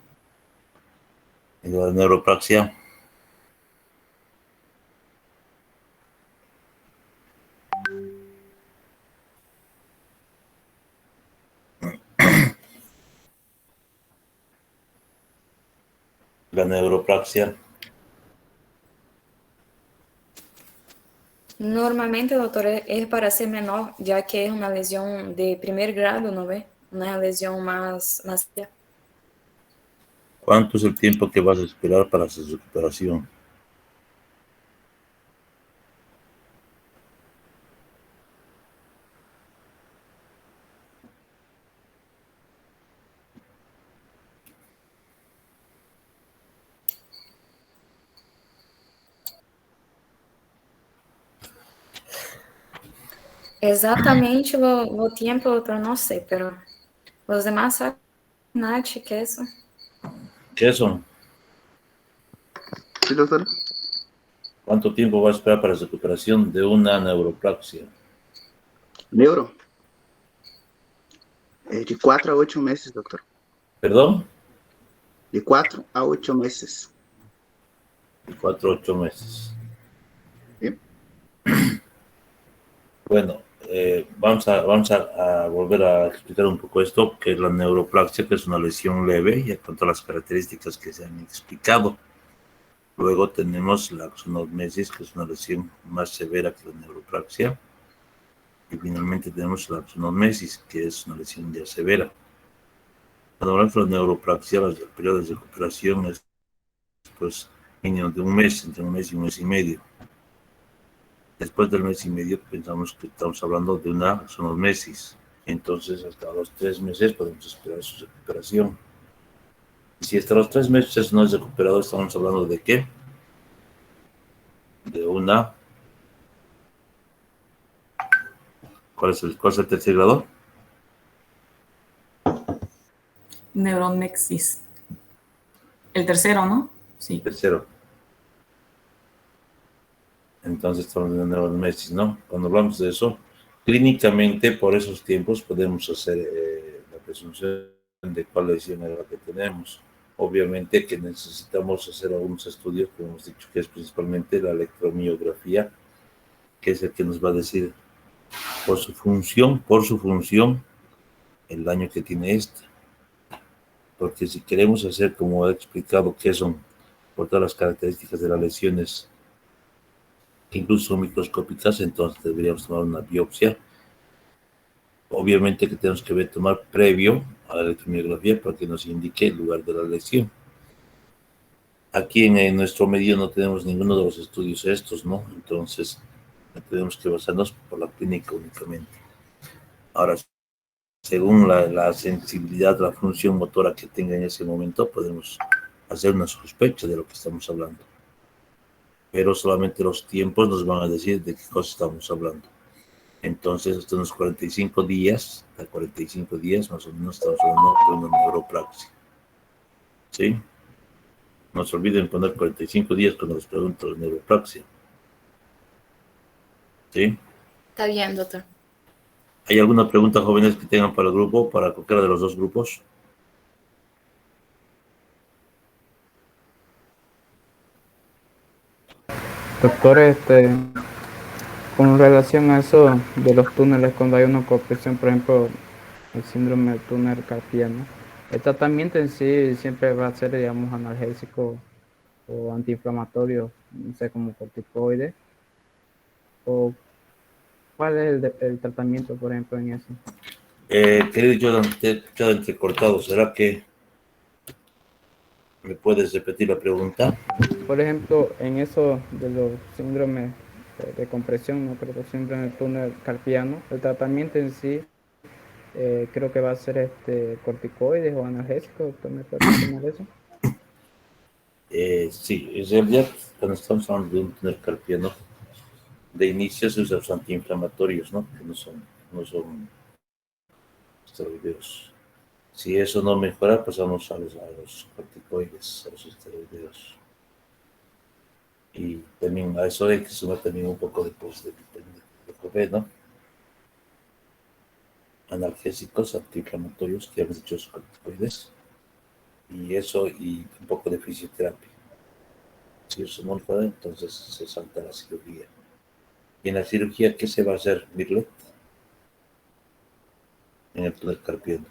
¿Y la neuropraxia? La neuropraxia. Normalmente, doctor, es para ser menor, ya que es una lesión de primer grado, ¿no ve? Una lesión más severa. ¿Cuánto es el tiempo que vas a esperar para su recuperación? Exatamente o tiempo, doutor, não sei, pero Los demás saben, Nachi, queso. Queso. Sí, doctor. ¿Cuánto tiempo va a esperar para la recuperación de una neuroplasia? Neuro. De 4 a 8 meses, doctor. ¿Perdón? De 4 a 8 meses. 4 a 8 meses. ¿Sí? Bueno, vamos a volver a explicar un poco esto, que es la neuroplasia, que es una lesión leve, y con todas las características que se han explicado. Luego tenemos la axonomesis, que es una lesión más severa que la neuroplasia. Y finalmente tenemos la axonomesis, que es una lesión ya severa. Cuando hablamos de la neuroplasia, el periodo de recuperación es pues mínimo de un mes, entre un mes y un mes y medio. Después del mes y medio pensamos que estamos hablando de una axonomesis. Entonces hasta los 3 meses podemos esperar su recuperación. Y si hasta los 3 meses no es recuperado, estamos hablando de ¿qué? De una... ¿Cuál es el tercer grado? Neuronexis. El tercero, ¿no? Sí. Tercero. Entonces estamos en la neuromesis, ¿no? Cuando hablamos de eso, clínicamente por esos tiempos podemos hacer la presunción de cuál lesión es la que tenemos. Obviamente que necesitamos hacer algunos estudios, como hemos dicho, que es principalmente la electromiografía, que es el que nos va a decir por su función, el daño que tiene esta. Porque si queremos hacer, como he explicado, que son por todas las características de las lesiones, incluso microscópicas, entonces deberíamos tomar una biopsia. Obviamente que tenemos que tomar previo a la electromiografía para que nos indique el lugar de la lesión. Aquí en nuestro medio no tenemos ninguno de los estudios estos, ¿no? Entonces tenemos que basarnos por la clínica únicamente. Ahora, según la sensibilidad, la función motora que tenga en ese momento, podemos hacer una sospecha de lo que estamos hablando. Pero solamente los tiempos nos van a decir de qué cosa estamos hablando. Entonces, hasta unos 45 días, más o menos estamos hablando de una neuroplasia. ¿Sí? No se olviden poner 45 días cuando les pregunto la neuroplasia. ¿Sí? Está bien, doctor. ¿Hay alguna pregunta, jóvenes, que tengan para el grupo, para cualquiera de los dos grupos? Doctor, con relación a eso de los túneles, cuando hay una compresión, por ejemplo, el síndrome del túnel carpiano, ¿el tratamiento en sí siempre va a ser, digamos, analgésico o antiinflamatorio, no sé, como corticoide? ¿O cuál es el tratamiento, por ejemplo, en eso? Querido Jonathan, te he escuchado entrecortado. ¿Será que me puedes repetir la pregunta? Por ejemplo, en eso de los síndromes de compresión, no creo que síndrome del túnel carpiano, el tratamiento en sí creo que va a ser corticoides o analgésicos. ¿Me puede mencionar eso? Sí, en realidad, cuando estamos hablando de un túnel carpiano, de inicio se usan los antiinflamatorios, ¿no? Que no son esteroideos. Si eso no mejora, pasamos a los corticoides, a los esteroideos. Y también a eso hay que sumar también un poco de vitamina B, ¿no? Analgésicos, antiinflamatorios, que hemos dicho, los corticoides. Y eso, y un poco de fisioterapia. Si eso no mejora, entonces se salta la cirugía. ¿Y en la cirugía qué se va a hacer, Mirlet? En el túnel carpiano.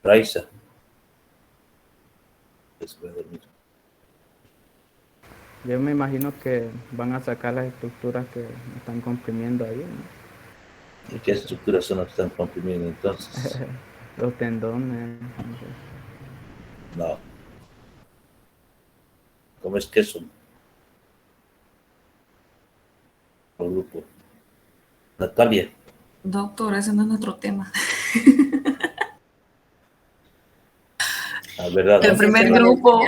Raiza. Yo me imagino que van a sacar las estructuras que están comprimiendo ahí, ¿no? ¿Y qué estructuras son las que están comprimiendo entonces? Los tendones. No. ¿Cómo es que son? El grupo. Natalia. Doctor, ese no es nuestro tema. La verdad. El primer grupo.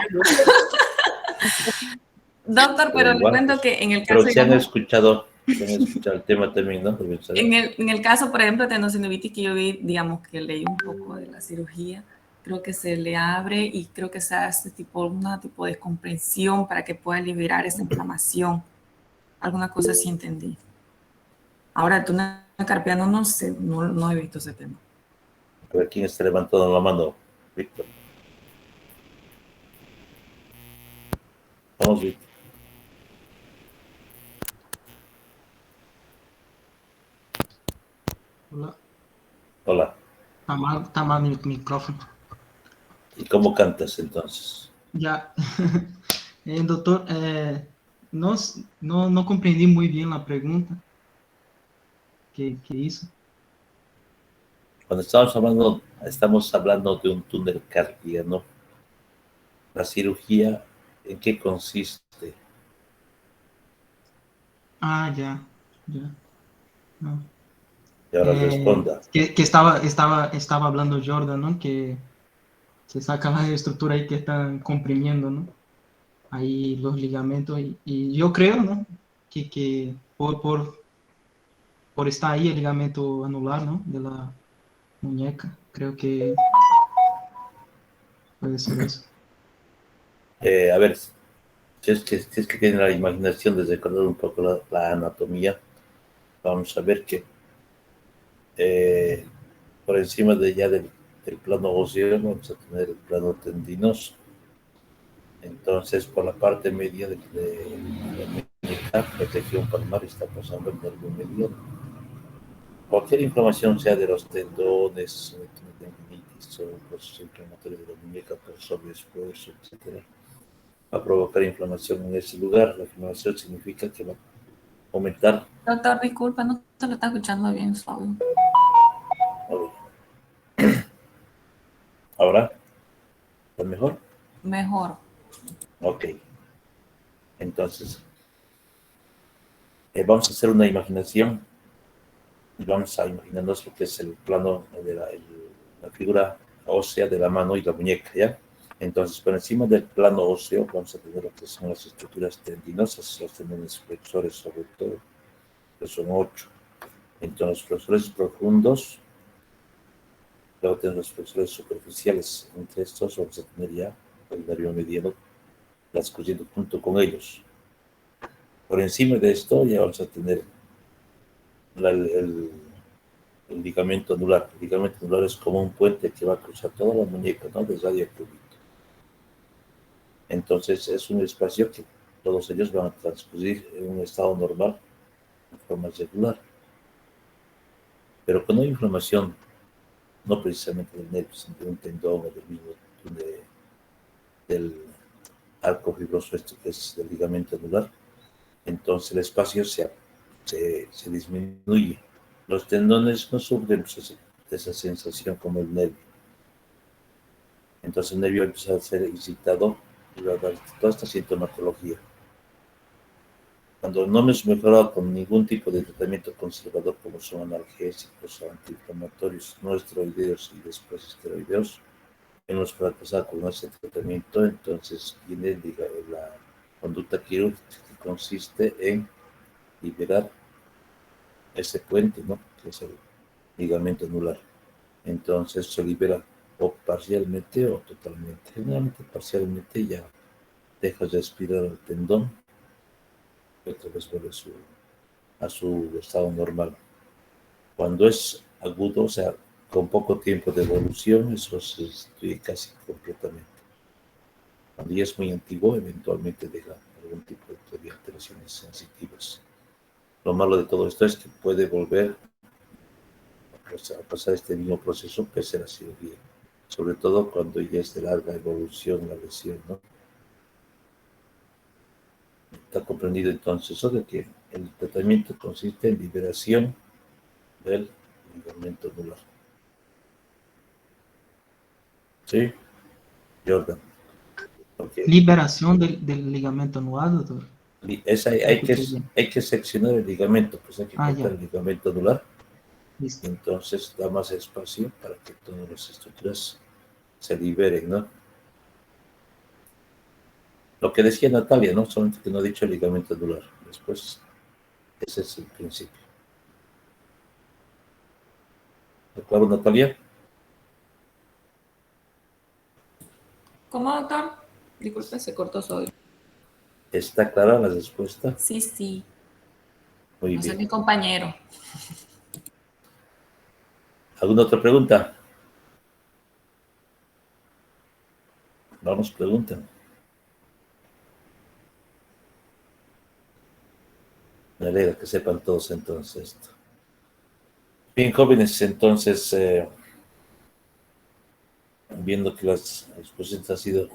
Doctor, pero le cuento que en el caso Pero se han escuchado Deben escuchar el tema también, ¿no? Deben saber. En el caso, por ejemplo, de tendinosinuvitis que yo vi, digamos que leí un poco de la cirugía, creo que se le abre y creo que se hace una tipo de descompresión para que pueda liberar esa inflamación. Alguna cosa sí entendí. Ahora, el túnel carpiano no sé, no he visto ese tema. A ver quién está levantando la mano, Víctor. Vamos, Víctor. Hola. Hola. Está mal mi micrófono. ¿Y cómo cantas entonces? Ya. Doctor, no comprendí muy bien la pregunta que hizo. Cuando estamos hablando de un túnel carpiano, la cirugía, ¿en qué consiste? Ah, ya. No. Y ahora responda. Que estaba hablando Jordan, ¿no? Que se saca la estructura ahí que están comprimiendo, ¿no? Ahí los ligamentos y yo creo, ¿no? Que por estar ahí el ligamento anular, ¿no? De la muñeca, creo que puede ser eso. A ver, si es que tienen la imaginación de recordar un poco la anatomía, vamos a ver que por encima del plano óseo vamos a tener el plano tendinoso. Entonces, por la parte media de la muñeca, la región palmar está pasando el nervio mediano. Cualquier inflamación, sea de los tendones, tendinitis o proceso inflamatorio de la muñeca por sobreesfuerzo, etc., va a provocar inflamación en ese lugar. La inflamación significa que va a aumentar. Doctor, disculpa, no te lo está escuchando bien, Fabio. ¿Ahora? ¿Está mejor? Mejor. Ok. Entonces, vamos a hacer una imaginación y vamos a imaginarnos lo que es el plano de la figura ósea de la mano y la muñeca, ¿ya? Entonces, por encima del plano óseo vamos a tener lo que son las estructuras tendinosas, los tendones flexores sobre todo, que son 8. Entonces, los flexores profundos, luego tenemos los flexores superficiales. Entre estos vamos a tener ya el nervio mediano transcurriendo junto con ellos. Por encima de esto ya vamos a tener el ligamento anular. El ligamento anular es como un puente que va a cruzar toda la muñeca, ¿no? De radio a cúbito. Entonces es un espacio que todos ellos van a transcurrir en un estado normal, de forma regular. Pero cuando hay inflamación, no precisamente del nervio, sino de un tendón o del mismo del arco fibroso, esto que es del ligamento anular, entonces el espacio se disminuye. Los tendones no sufren de esa sensación como el nervio. Entonces el nervio empieza a ser excitado y va a dar toda esta sintomatología. Cuando no hemos mejorado con ningún tipo de tratamiento conservador, como son analgésicos o antiinflamatorios, no esteroideos y después esteroideos, hemos fracasado con ese tratamiento. Entonces viene la conducta quirúrgica, que consiste en liberar ese puente, ¿no? Que es el ligamento anular. Entonces se libera o parcialmente o totalmente. Generalmente parcialmente ya deja de respirar el tendón y otra vez vuelve a su estado normal. Cuando es agudo, o sea, con poco tiempo de evolución, eso se destruye casi completamente. Cuando ya es muy antiguo, eventualmente deja algún tipo de alteraciones sensitivas. Lo malo de todo esto es que puede volver a pasar este mismo proceso pese a la cirugía, sobre todo cuando ya es de larga evolución la lesión, ¿no? Está comprendido entonces eso de que el tratamiento consiste en liberación del ligamento anular. ¿Sí? Jordan. Okay. Liberación del ligamento anular, doctor. Hay que seccionar el ligamento, pues hay que cortar el ligamento anular. Listo. Entonces da más espacio para que todas las estructuras se liberen, ¿no? Lo que decía Natalia, ¿no? Solamente que no ha dicho el ligamento anular. Después Ese es el principio. ¿De acuerdo, Natalia? ¿Cómo, doctor? Disculpe, se cortó su audio. ¿Está clara la respuesta? Sí, sí. Muy No soy bien. mi compañero. ¿Alguna otra pregunta? Vamos, pregunten. Me alegra que sepan todos entonces esto. Bien, jóvenes, entonces, viendo que las respuestas han sido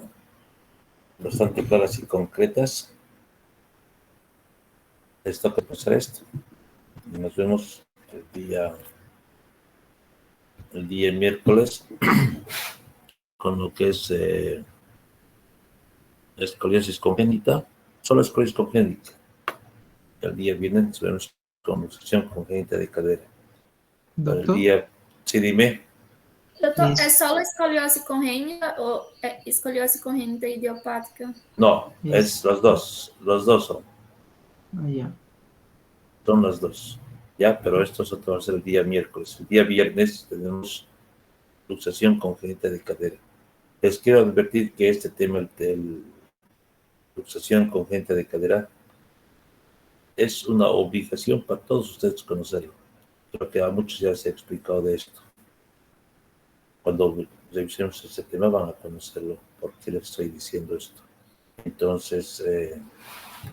bastante claras y concretas, les toca pasar esto. Y nos vemos el día miércoles con lo que es escoliosis congénita, solo escoliosis congénita. El día viernes nos vemos con luxación congénita de cadera. Para el Doctor, día, sí, dime. Doutor, Isso. é só a escoliose congênita ou é escoliose congênita idiopática? No, Isso. es los dos Ah, ya. son las dos. Ya, pero esto va a ser el día miércoles. El día viernes tenemos luxación congénita de cadera. Les quiero advertir que este tema de luxación congénita de cadera es una obligación para todos ustedes conocerlo. Creo que a muchos ya se ha explicado de esto. Cuando revisemos este tema van a conocerlo. ¿Por qué les estoy diciendo esto? Entonces,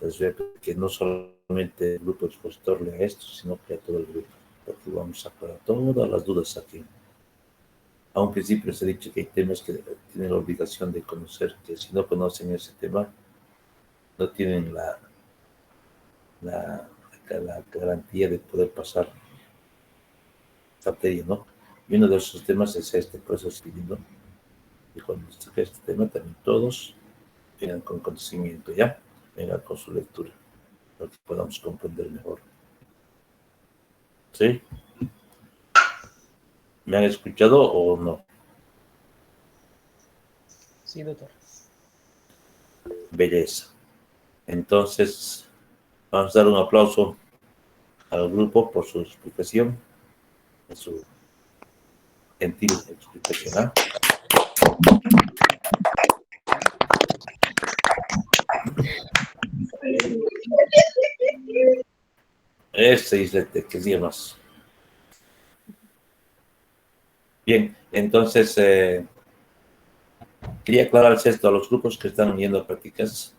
les voy a pedir que no solamente el grupo expositor lea esto, sino que a todo el grupo, porque vamos a aclarar todas las dudas aquí. A un principio les he dicho que hay temas que tienen la obligación de conocer, que si no conocen ese tema, no tienen la garantía de poder pasar esta materia, ¿no? Y uno de esos temas es este, por eso estoy pidiendo. Y cuando toque este tema, también todos vengan con conocimiento, ¿ya? Vengan con su lectura, para que podamos comprender mejor. ¿Sí? ¿Me han escuchado o no? Sí, doctor. Belleza. Entonces, vamos a dar un aplauso al grupo por su explicación, por su gentil explicación. ¿Ah? Islete, que día más. Bien, entonces quería aclararles esto a los grupos que están yendo a prácticas.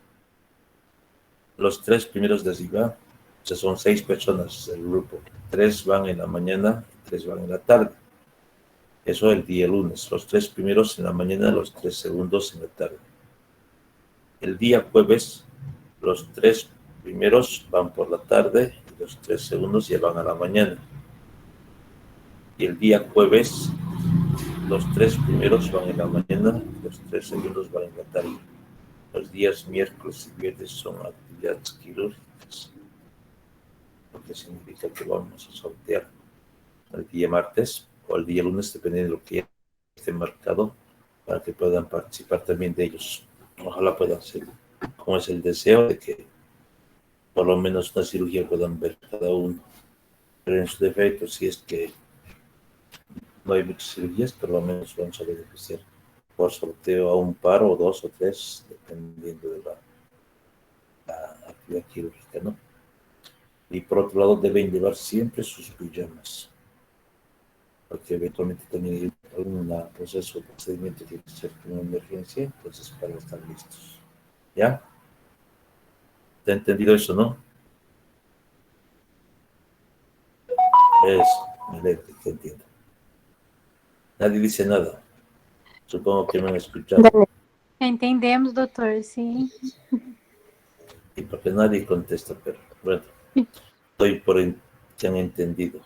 Los 3 primeros de arriba, o sea, son 6 personas del grupo. 3 van en la mañana y 3 van en la tarde. Eso el día lunes. Los 3 primeros en la mañana, los 3 segundos en la tarde. El día jueves, los 3 primeros van por la tarde y los 3 segundos ya van a la mañana. Y el día jueves, los 3 primeros van en la mañana y los 3 segundos van en la tarde. Los días miércoles y viernes son actividades quirúrgicas, lo que significa que vamos a sortear el día martes o el día lunes, dependiendo de lo que esté marcado, para que puedan participar también de ellos. Ojalá puedan ser, como es el deseo de que por lo menos una cirugía puedan ver cada uno. Pero en su defecto, si es que no hay muchas cirugías, por lo menos vamos a beneficiar por sorteo a un par o 2 o 3, dependiendo de la actividad quirúrgica, ¿no? Y por otro lado, deben llevar siempre sus pijamas, porque eventualmente también hay algún proceso o procedimiento que tiene que ser una emergencia, entonces para estar listos. ¿Ya? ¿Te ha entendido eso, no? Eso, me alegro que entienda. Nadie dice nada. Supongo que me han escuchado. Entendemos, doutor, sim. Y porque nadie contesta, pero bueno, doy por que han entendido.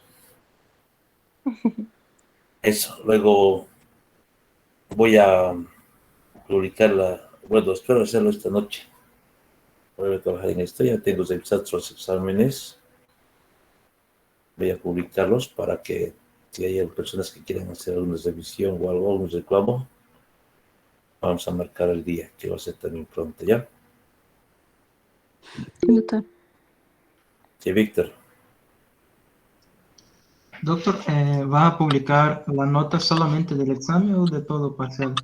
Eso, luego voy a publicarla, bueno, espero hacerlo esta noche. Voy a trabajar en esto, ya tengo revisados los exámenes. Voy a publicarlos para que si hay personas que quieran hacer alguna revisión o algo, algún reclamo, vamos a marcar el día, que va a ser también pronto, ¿ya? Doutor. Sí, Víctor. Doctor, ¿va a publicar la nota solamente del examen o de todo parcial?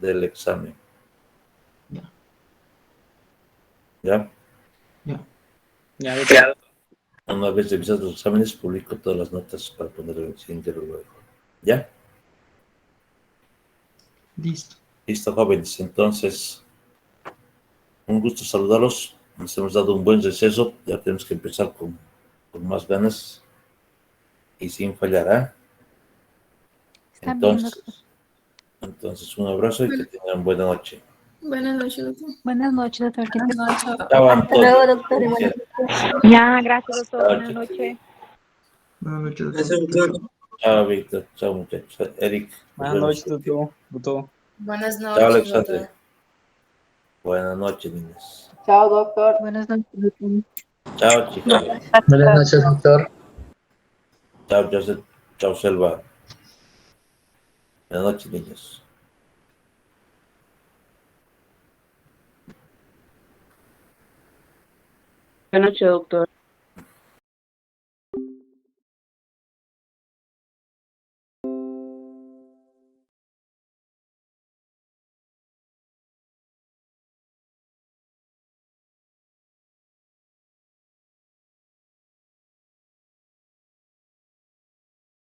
Del examen. Ya. ¿Ya? Ya. Ya. Una vez revisados los exámenes, publico todas las notas para poner el siguiente luego. ¿Ya? Listo. Listo, jóvenes. Entonces, un gusto saludarlos. Nos hemos dado un buen receso. Ya tenemos que empezar con más ganas y sin fallar, ¿eh? Está bien, doctor. Entonces, un abrazo y que tengan buena noche. Buenas noches, doctor. Buenas noches, doctor. Que Buenas esté noches. Chao, Hasta Antonio. luego, doctor. Y buenas noches. Ya, gracias, doctor. Chao, Buenas chicos. noches. Buenas noches, doctor. Gracias, doctor. Chao, Víctor. Chao, muchachos. Eric. nos Buenas vemos. noches, doctor. Buenas Chao, noches, Alexander. doctor. Buenas noches, niñas. Chao, doctor. Buenas noches, doctor. Chao, chicas. Buenas noches, doctor. Chao, Joseph. Chao, Selva. Buenas noches, niños. Buenas noches, doctor.